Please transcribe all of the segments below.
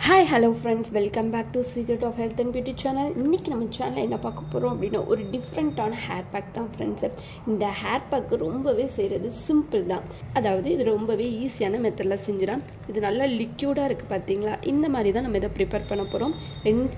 Hi, hello friends, welcome back to Secret of Health and Beauty channel. இன்னைக்கு நம்ம சேனல்ல என்ன பார்க்க போறோம் அப்படினா ஒரு டிஃபரண்டான ஹேர் பேக் தான் फ्रेंड्स. இந்த ஹேர் பேக் ரொம்பவே செய்யிறது சிம்பிள் தான். அதாவது இது ரொம்பவே ஈஸியான மெத்தட்ல செஞ்சிரலாம். இது நல்ல லிக்விடா இருக்கு பாத்தீங்களா? இந்த மாதிரி தான் நம்ம இத prepare பண்ண போறோம்.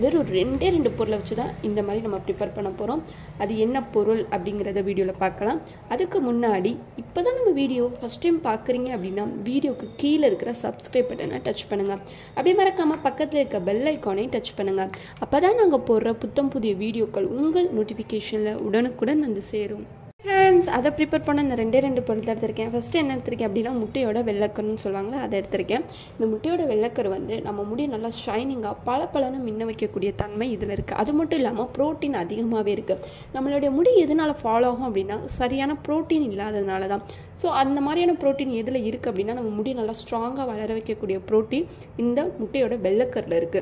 வெறும் ரெண்டு பொருளை வச்சு தான் இந்த மாதிரி நம்ம prepare பண்ண போறோம். அது என்ன பொருள் அப்படிங்கறத வீடியோல பார்க்கலாம். அதுக்கு முன்னாடி இப்போதான் நம்ம வீடியோ ஃபர்ஸ்ட் டைம் பார்க்கறீங்க அப்படினா வீடியோக்கு கீழ இருக்கிற subscribe பட்டனை டச் பண்ணுங்க. அப்படியே மறக்காம பக்கத்துல இருக்க பெல் ஐகானை டச் பண்ணுங்க. அப்பதான் நாங்க போடுற புதிய வீடியோக்கள் உங்கள் நோட்டிஃபிகேஷன்ல உடனுக்குடன் வந்து சேரும். फ्रेंड्स அதை ப்ரிப்பேர் பண்ண இந்த ரெண்டு பொருள் எடுத்துர்க்கேன். ஃபர்ஸ்ட் என்ன எடுத்துர்க்கேன் அப்படினா முட்டையோட வெள்ளைக்கருன்னு சொல்வாங்க அதை எடுத்துர்க்கேன். இந்த முட்டையோட வெள்ளைக்கரு வந்து நம்ம முடி நல்லா ஷைனிங்கா பளபளன்னு மின்ன வைக்கக்கூடிய தன்மை இதுல இருக்கு. அது மட்டும் இல்லாம புரோட்டீன் அதிகமாவே இருக்கு. நம்மளுடைய முடி எதனால ஃபாலோ ஆகும் அப்படினா சரியான புரோட்டீன் இல்லாததனால தான். சோ அந்த மாதிரியான புரோட்டீன் எதுல இருக்கு அப்படினா நம்ம முடி நல்லா ஸ்ட்ராங்கா வளர வைக்கக்கூடிய புரோட்டீன் இந்த முட்டையோட வெள்ளைக்கருல இருக்கு.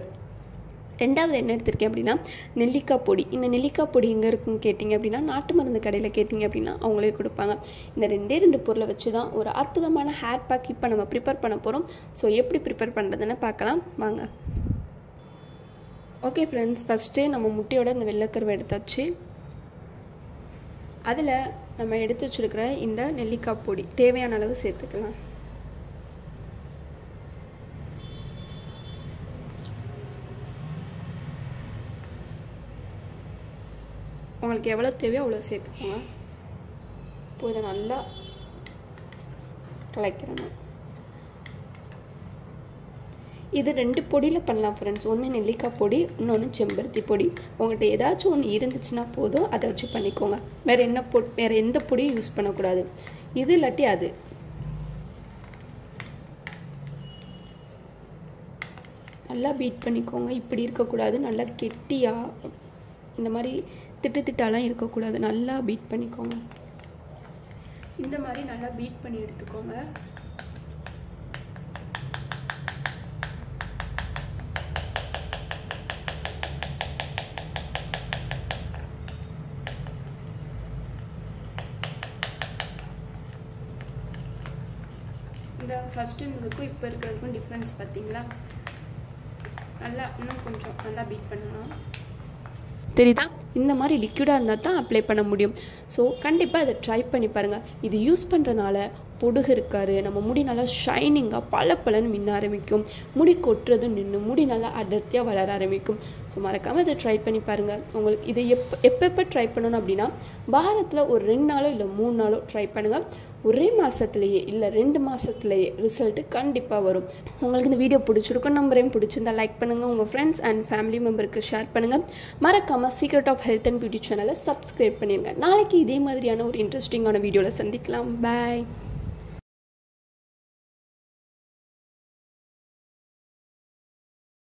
ரெண்டாவது என்ன எடுத்துர்க்கேன் அப்படினா நெல்லிக்காய் பொடி. இந்த நெல்லிக்காய் பொடி எங்க இருக்குன்னு கேட்டிங்க அப்படினா நாட்டு மருந்து கடையில கேட்டிங்க அப்படினா அவங்களே கொடுப்பாங்க. இந்த ரெண்டு பொருளை வச்சு தான் ஒரு அற்புதமான ஹேர் பேக் இப்ப நம்ம ப்ரிப்பேர் பண்ண போறோம். சோ எப்படி ப்ரிப்பேர் பண்றதுன்னு பார்க்கலாம் வாங்க. ஓகே फ्रेंड्स, ஃபர்ஸ்ட் நம்ம முட்டையோட இந்த வெள்ளைக்கருவை எடுத்தாச்சு. அதுல நம்ம எடுத்து வச்சிருக்கிற இந்த நெல்லிக்காய் பொடி தேவையான அளவு சேர்த்துக்கலாம். உங்களுக்கு எவ்வளவு தேவையோ அவ்வளவு சேர்த்துக்கோங்க. இப்போ இதை நல்லா கலக்கிறணும். இது ரெண்டு பொடியில் பண்ணலாம் ஃப்ரெண்ட்ஸ். ஒன்று நெல்லிக்காய் பொடி, இன்னொன்று செம்பருத்தி பொடி. உங்கள்கிட்ட ஏதாச்சும் ஒன்று இருந்துச்சுன்னா போதும், அதை வச்சு பண்ணிக்கோங்க. வேற எந்த பொடியும் யூஸ் பண்ணக்கூடாது. இது இல்லாட்டி அது. நல்லா பீட் பண்ணிக்கோங்க. இப்படி இருக்கக்கூடாது, நல்லா கெட்டியா இந்த மாதிரி திட்டாலாம் இருக்கக்கூடாது. நல்லா பீட் பண்ணிக்கோங்க. இந்த மாதிரி நல்லா பீட் பண்ணி எடுத்துக்கோங்க. இந்த ஃபர்ஸ்ட் இருந்ததுக்கும் இப்போ இருக்கிறதுக்கும் டிஃப்ரென்ஸ் பார்த்தீங்களா? நல்லா இன்னும் கொஞ்சம் நல்லா பீட் பண்ணலாம். தெரியுதா? இந்த மாதிரி லிக்விடாக இருந்தால் தான் அப்ளை பண்ண முடியும். ஸோ கண்டிப்பாக அதை ட்ரை பண்ணி பாருங்கள். இது யூஸ் பண்ணுறனால பொடுகு இருக்காது. நம்ம முடி நல்லா ஷைனிங்காக பளபளன்னு மின்ன ஆரம்பிக்கும். முடி கொட்டுறதும் நின்று முடி நல்லா அடர்த்தியாக வளர ஆரம்பிக்கும். ஸோ மறக்காமல் இதை ட்ரை பண்ணி பாருங்கள். உங்களுக்கு இதை எப்போ ட்ரை பண்ணணும் அப்படின்னா வாரத்தில் ஒரு 2 நாளோ இல்லை 3 நாளோ ட்ரை பண்ணுங்கள். ஒரே மாதத்துலேயே இல்லை 2 மாதத்துலேயே ரிசல்ட்டு கண்டிப்பாக வரும். உங்களுக்கு இந்த வீடியோ பிடிச்சிருக்கும் நம்பரையும் பிடிச்சிருந்தா லைக் பண்ணுங்கள். உங்கள் ஃப்ரெண்ட்ஸ் அண்ட் ஃபேமிலி மெம்பருக்கு ஷேர் பண்ணுங்கள். மறக்காமல் secret of health and beauty சேனலை சப்ஸ்கிரைப் பண்ணிடுங்க. நாளைக்கு இதே மாதிரியான ஒரு இன்ட்ரெஸ்டிங்கான வீடியோவில் சந்திக்கலாம். பாய்.